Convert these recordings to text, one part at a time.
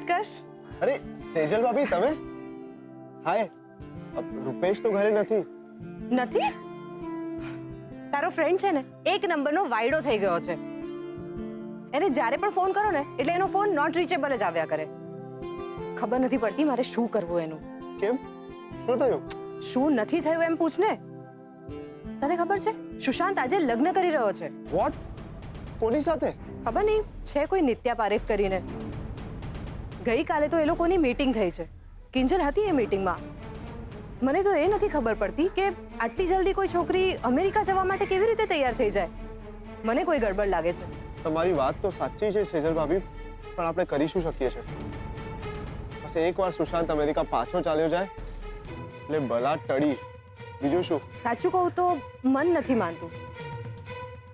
ઉત્કર્ષ. અરે સેજલ ભાભી તમે? હાય. રૂપેશ તો ઘરે નથી. નથી? તારો ફ્રેન્ડ છે ને એક નંબરનો વાયડો થઈ ગયો છે. એને જ્યારે પણ ફોન કરો ને એટલે એનો ફોન નોટ રીચેબલ જ આવ્યા કરે. ખબર નથી પડતી મારે શું કરવું એનું. કેમ? શું થયું? શું નથી થયું એમ પૂછ ને. તને ખબર છે સુશાંત આજે લગ્ન કરી રહ્યો છે. વોટ? કોની સાથે? ખબર નહીં, છે કોઈ નિત્યા પારેખ કરીને. ગઈકાલે તો એ લોકોની મીટિંગ થઈ છે. કિંજલ હતી એ મીટિંગમાં. મને તો એ નથી ખબર પડતી કે આટલી જલ્દી કોઈ છોકરી અમેરિકા જવા માટે કેવી રીતે તૈયાર થઈ જાય. મને કોઈ ગડબડ લાગે છે. તમારી વાત તો સાચી છે સેજલ ભાભી, પણ આપણે કરી શું શકીએ છીએ? બસ એકવાર સુશાંત અમેરિકા પાછો ચાલ્યો જાય એટલે ભલા ટળી. બીજું શું? સાચું કહું તો મન નથી માનતું.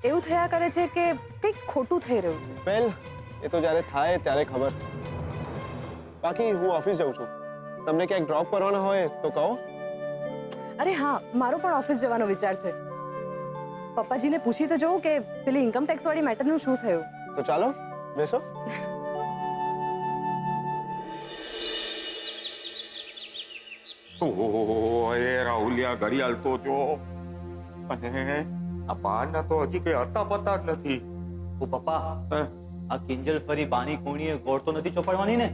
એવું થયા કરે છે કે કંઈક ખોટું થઈ રહ્યું છે. વેલ, એ તો જ્યારે થાય ત્યારે ખબર. બાકી હું ઓફિસ જાઉં છું. તમને ક્યાંક ડ્રોપ કરવાના હોય તો કહો. અરે હા, મારો પણ ઓફિસ જવાનો વિચાર છે. પપ્પાજીને પૂછી તો જોઉં કે પેલી ઇન્કમ ટેક્સ વાળી મેટરનું શું થયું. તો ચાલો બેસો. ઓહો, એ રાહુલિયા ઘડિયાળ તો જો, અને આ બાના તો હજી કઈ હતા પતા જ નથી. ઓ પપ્પા, હે? આ કિંજલ ફરી બાની કોણીએ ગોળ તો નથી ચોપડવાની ને?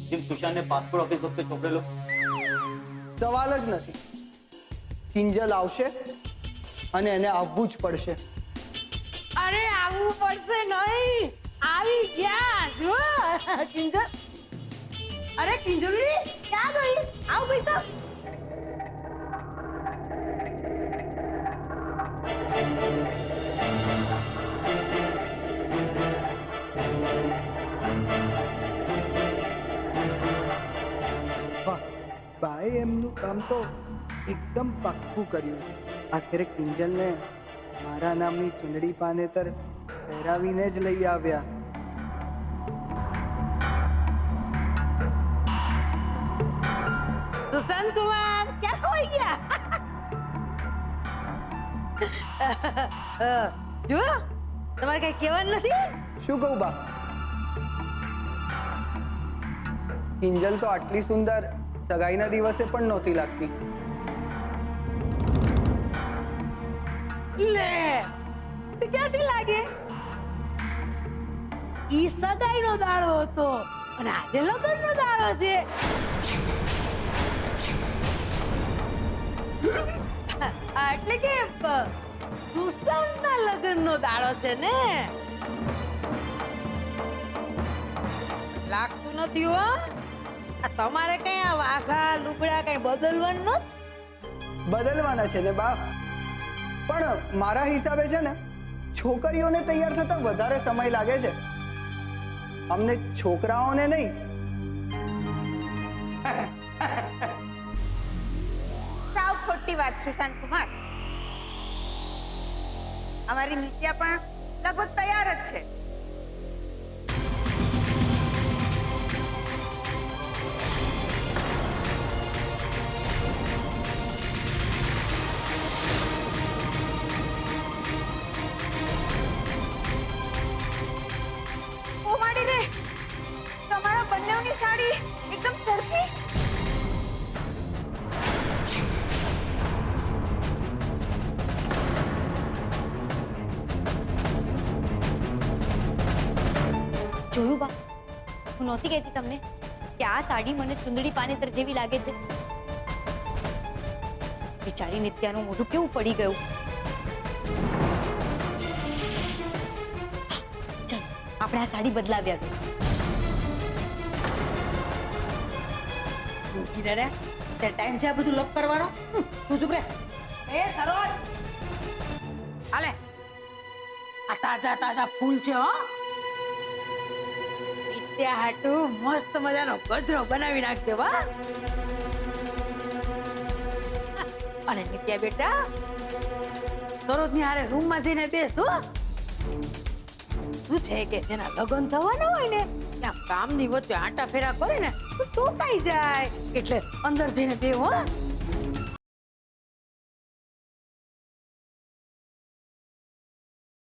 જેમ સુશાંતને પાસપોર્ટ ઓફિસ વખતે ચોપડેલો. સવાલ જ નથી. કિંજલ આવશે અને એને આવવું જ પડશે. અરે આવવું પડશે નહીં, આવી ગયા જો કિંજલ. અરે કિંજલડી ક્યાં ગઈ? આવ પૈસા. વાહ, બાએ એમનું કામ તો એકદમ પાક્કું કર્યું. આખરે કિંજલને મારા નામની ચુંદડી પાનેતર પહેરાવીને જ લઈ આવ્યા. સુશાંત કુમાર ક્યાં ખોઈ ગયા? જુઓ, તમારે કઈ કહેવાનું નથી? શું કહું બા? કિંજલ તો આટલી સુંદર સગાઈના દિવસે પણ નહોતી લાગતી. લે, તે ક્યાંથી લાગે? ઈ સગાઈનો દાડો હતો અને આજે લગ્નનો દાડો છે. એટલે કે સુશાંતના લગ્નનો દાડો છે ને? લાગતું નથી હો. આ તમારે કઈ આ વાઘા લુગડા કઈ બદલવાનું નથી? બદલવાના છે ને બા, પણ મારા હિસાબે છે ને છોકરીઓને તૈયાર થતા વધારે સમય લાગે છે. અમને છોકરાઓને નહીં. સાવ ખોટી વાત સુશાંત કુમાર. અમારી નિત્યા પણ લગભગ તૈયાર જ છે. ઓ માડી રે, તમારા બંનેની સાડી એકદમ સરખી. જોયું બા, હું નહોતી કહેતી તમને કે આ સાડી મને ચુંદડી પાનેતર જેવી લાગે છે? બિચારી નિત્યાનું મોઢું કેવું પડી ગયું. ચાલ આપણે આ સાડી બદલાવી આવીએ. રે તે ટાઈમ છે આ બધું લપ કરવાનો? તું ચૂપ રે. એ સરોજ, હાલે, આ તાજા તાજા ફૂલ છે હો. નિત્યા હાટુ મસ્ત મજાનો ગજરો બનાવી નાખજો વા. અને નિત્યા બેટા, સરોજની હારે રૂમમાં જઈને બેસ હો. શું છે કે જેના લગ્ન થવાના હોય ને ત્યાં કામની વચ્ચે આંટા ફેરા કરે ને તો ટોકાઈ જાય, એટલે અંદર જઈને બેહો.